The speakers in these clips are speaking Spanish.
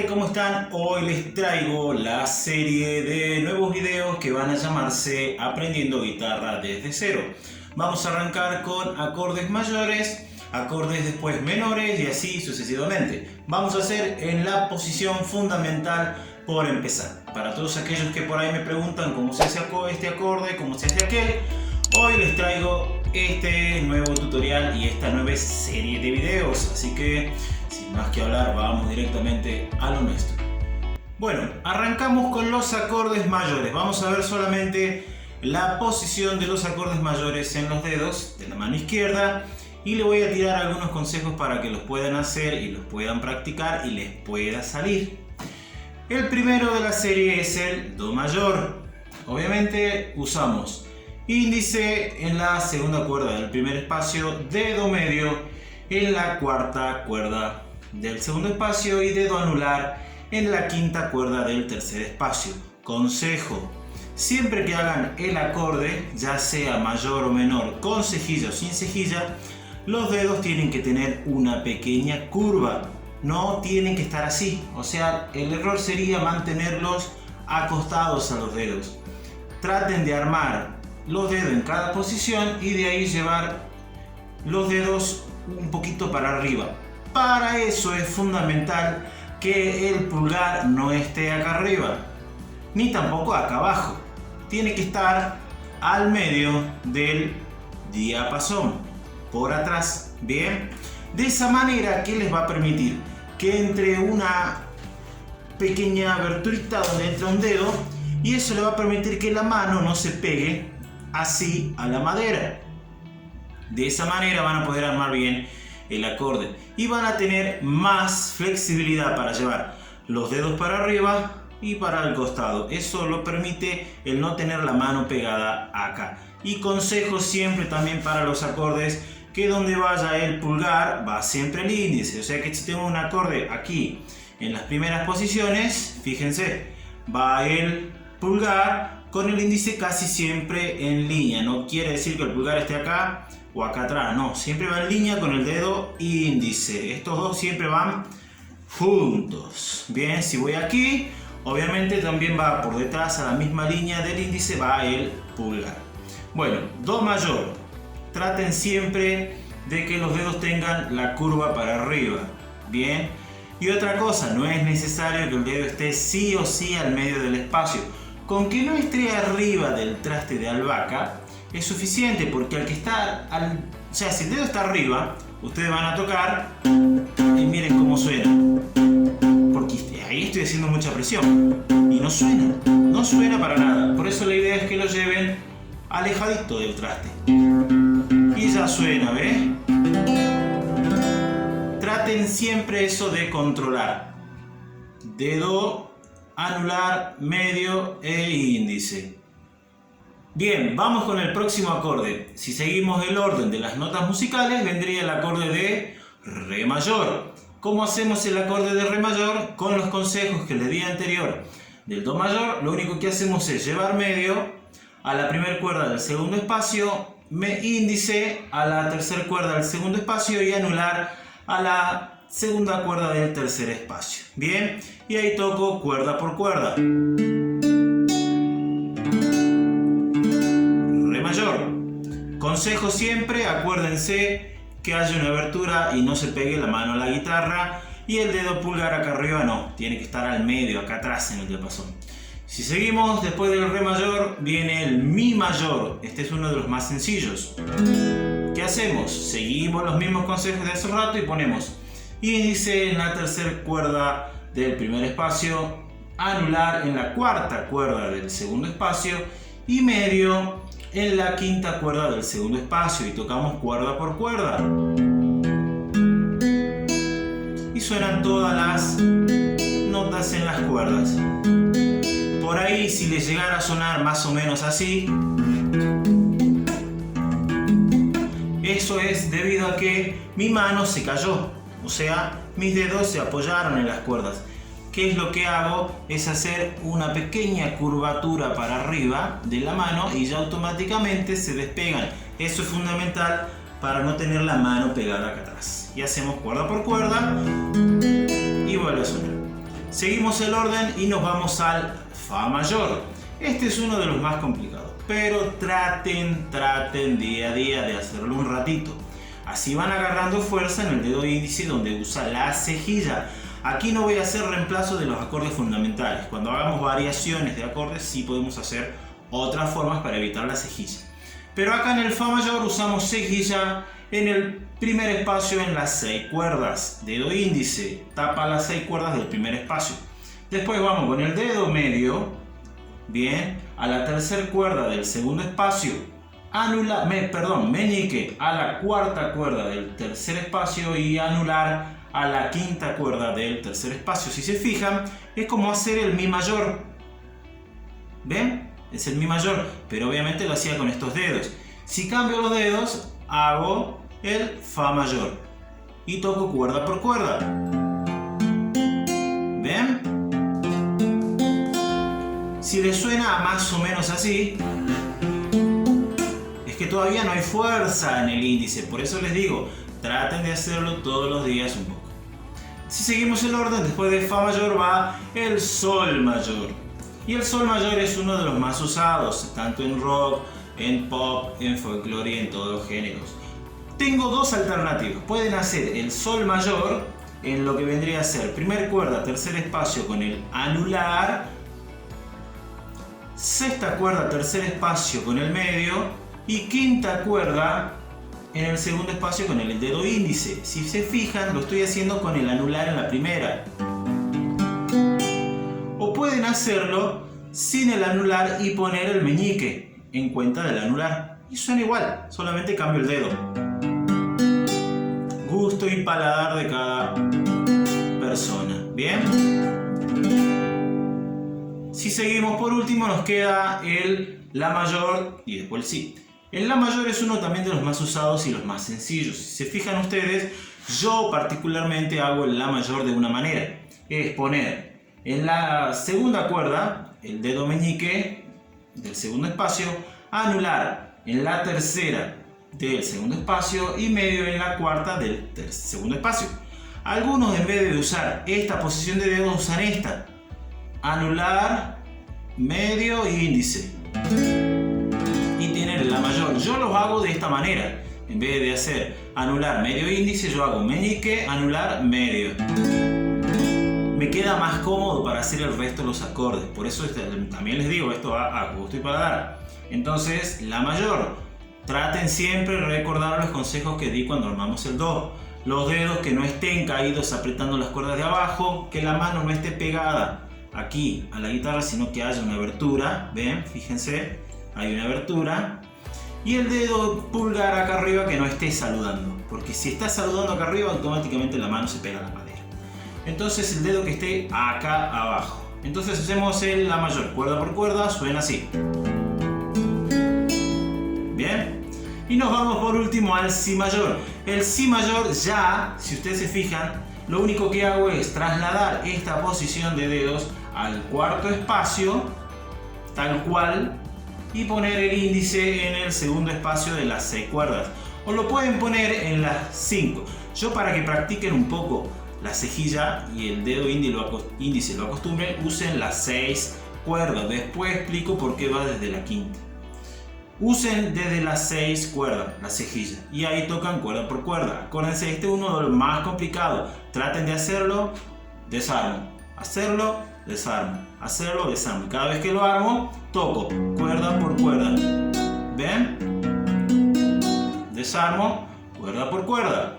gente? ¿Cómo están? Hoy les traigo la serie de nuevos videos que van a llamarse Aprendiendo Guitarra desde cero. Vamos a arrancar con acordes mayores, acordes después menores y así sucesivamente. Vamos a hacer en la posición fundamental por empezar. Para todos aquellos que por ahí me preguntan cómo se hace este acorde, cómo se hace aquel, hoy les traigo este nuevo tutorial y esta nueva serie de videos. Así que sin más que hablar, vamos directamente a lo nuestro. Bueno, arrancamos con los acordes mayores. Vamos a ver solamente la posición de los acordes mayores en los dedos de la mano izquierda y le voy a tirar algunos consejos para que los puedan hacer y los puedan practicar y les pueda salir. El primero de la serie es el Do mayor. Obviamente usamos índice en la segunda cuerda del primer espacio, dedo medio en la cuarta cuerda del segundo espacio y dedo anular en la quinta cuerda del tercer espacio. Consejo: siempre que hagan el acorde, ya sea mayor o menor, con cejilla o sin cejilla, los dedos tienen que tener una pequeña curva, no tienen que estar así. O sea, el error sería mantenerlos acostados a los dedos. Traten de armar los dedos en cada posición y de ahí llevar los dedos un poquito para arriba. Para eso es fundamental que el pulgar no esté acá arriba, ni tampoco acá abajo. Tiene que estar al medio del diapasón, por atrás. Bien, de esa manera, que les va a permitir que entre una pequeña aberturita donde entra un dedo, y eso le va a permitir que la mano no se pegue así a la madera. De esa manera van a poder armar bien el acorde y van a tener más flexibilidad para llevar los dedos para arriba y para el costado. Eso lo permite el no tener la mano pegada acá. Y consejo siempre también para los acordes, que donde vaya el pulgar va siempre el índice. O sea que si tengo un acorde aquí en las primeras posiciones, fíjense, va el pulgar con el índice casi siempre en línea. No quiere decir que el pulgar esté acá o acá atrás, no, siempre va en línea con el dedo índice. Estos dos siempre van juntos. Bien, si voy aquí, obviamente también va por detrás a la misma línea del índice, va el pulgar. Bueno, Do mayor. Traten siempre de que los dedos tengan la curva para arriba. Bien, y otra cosa, no es necesario que el dedo esté sí o sí al medio del espacio. Con que no esté arriba del traste de albahaca es suficiente, porque al que está o sea, si el dedo está arriba, ustedes van a tocar y miren cómo suena, porque ahí estoy haciendo mucha presión y no suena para nada. Por eso la idea es que lo lleven alejadito del traste y ya suena, ¿ves? Traten siempre eso de controlar dedo anular, medio e índice. Bien, vamos con el próximo acorde. Si seguimos el orden de las notas musicales, vendría el acorde de Re mayor. ¿Cómo hacemos el acorde de Re mayor? Con los consejos que les di anterior del Do mayor, lo único que hacemos es llevar medio a la primera cuerda del segundo espacio, índice a la tercera cuerda del segundo espacio y anular a la segunda cuerda del tercer espacio. Bien, y ahí toco cuerda por cuerda. Consejo siempre, acuérdense que haya una abertura y no se pegue la mano a la guitarra, y el dedo pulgar acá arriba no, tiene que estar al medio, acá atrás en el diapasón. Si seguimos, después del Re mayor viene el Mi mayor. Este es uno de los más sencillos. ¿Qué hacemos? Seguimos los mismos consejos de hace rato y ponemos índice en la tercera cuerda del primer espacio, anular en la cuarta cuerda del segundo espacio y medio en la quinta cuerda del segundo espacio, y tocamos cuerda por cuerda. Y suenan todas las notas en las cuerdas. Por ahí, si les llegara a sonar más o menos así, eso es debido a que mi mano se cayó. O sea, mis dedos se apoyaron en las cuerdas. ¿Qué es lo que hago? Es hacer una pequeña curvatura para arriba de la mano y ya automáticamente se despegan. Eso es fundamental para no tener la mano pegada acá atrás. Y hacemos cuerda por cuerda y vuelve a sonar. Seguimos el orden y nos vamos al Fa mayor. Este es uno de los más complicados, pero traten día a día de hacerlo un ratito. Así van agarrando fuerza en el dedo índice donde usa la cejilla. Aquí no voy a hacer reemplazo de los acordes fundamentales. Cuando hagamos variaciones de acordes sí podemos hacer otras formas para evitar la cejilla. Pero acá en el Fa mayor usamos cejilla en el primer espacio en las 6 cuerdas. Dedo índice tapa las 6 cuerdas del primer espacio. Después vamos con el dedo medio, bien, a la tercera cuerda del segundo espacio. Meñique a la cuarta cuerda del tercer espacio y anular a la quinta cuerda del tercer espacio. Si se fijan, es como hacer el Mi mayor. ¿Ven? Es el Mi mayor, pero obviamente lo hacía con estos dedos. Si cambio los dedos, hago el Fa mayor y toco cuerda por cuerda. ¿Ven? Si les suena más o menos así, es que todavía no hay fuerza en el índice. Por eso les digo, traten de hacerlo todos los días un poco. Si seguimos el orden, después de Fa mayor va el Sol mayor. Y el Sol mayor es uno de los más usados, tanto en rock, en pop, en folclore y en todos los géneros. Tengo dos alternativas. Pueden hacer el Sol mayor en lo que vendría a ser primer cuerda, tercer espacio con el anular, sexta cuerda, tercer espacio con el medio y quinta cuerda en el segundo espacio con el dedo índice. Si se fijan, lo estoy haciendo con el anular en la primera. O pueden hacerlo sin el anular y poner el meñique en cuenta del anular. Y suena igual, solamente cambio el dedo. Gusto y paladar de cada persona. ¿Bien? Si seguimos, por último nos queda el La mayor y después el Si. El La mayor es uno también de los más usados y los más sencillos. Si se fijan ustedes, yo particularmente hago el La mayor de una manera. Es poner en la segunda cuerda el dedo meñique del segundo espacio, anular en la tercera del segundo espacio y medio en la cuarta del segundo espacio. Algunos, en vez de usar esta posición de dedos, usan esta: anular, medio e índice. Y tienen el La mayor. Yo los hago de esta manera. En vez de hacer anular, medio e índice, yo hago meñique, anular, medio. Me queda más cómodo para hacer el resto de los acordes. Por eso también les digo, esto va a gusto y paladar. Entonces, La mayor. Traten siempre de recordar los consejos que di cuando armamos el Do. Los dedos que no estén caídos apretando las cuerdas de abajo, que la mano no esté pegada aquí a la guitarra, sino que haya una abertura. ¿Ven? Fíjense, hay una abertura. Y el dedo pulgar acá arriba que no esté saludando, porque si está saludando acá arriba, automáticamente la mano se pega a la madera. Entonces el dedo que esté acá abajo. Entonces hacemos el La mayor, cuerda por cuerda, suena así. Bien. Y nos vamos por último al Si mayor. El Si mayor ya, si ustedes se fijan, lo único que hago es trasladar esta posición de dedos al cuarto espacio, tal cual, y poner el índice en el segundo espacio de las 6 cuerdas. O lo pueden poner en las 5. Yo, para que practiquen un poco la cejilla y el dedo índice lo acostumbren, usen las 6 cuerdas. Después explico por qué va desde la quinta. Usen desde las 6 cuerdas la cejilla y ahí tocan cuerda por cuerda. Acuérdense, este es uno de los más complicados. Traten de hacerlo, desarmo, hacerlo, desarmo, hacerlo, desarmo. Cada vez que lo armo, toco cuerda por cuerda. ¿Ven? Desarmo, cuerda por cuerda.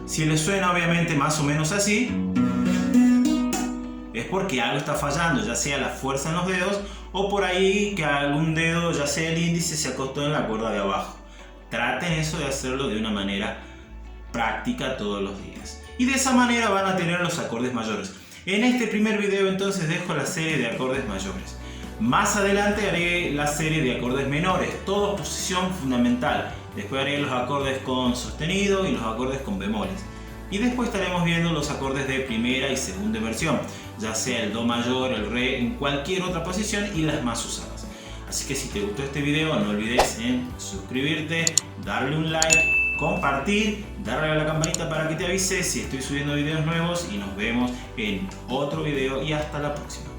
Si les suena obviamente más o menos así, es porque algo está fallando, ya sea la fuerza en los dedos o por ahí que algún dedo, ya sea el índice, se acostó en la cuerda de abajo. Traten eso de hacerlo de una manera práctica todos los días. Y de esa manera van a tener los acordes mayores. En este primer video entonces dejo la serie de acordes mayores. Más adelante haré la serie de acordes menores, todo posición fundamental. Después haré los acordes con sostenido y los acordes con bemoles. Y después estaremos viendo los acordes de primera y segunda versión, ya sea el Do mayor, el Re, en cualquier otra posición y las más usadas. Así que si te gustó este video, no olvides en suscribirte, darle un like, compartir, darle a la campanita para que te avise si estoy subiendo videos nuevos y nos vemos en otro video y hasta la próxima.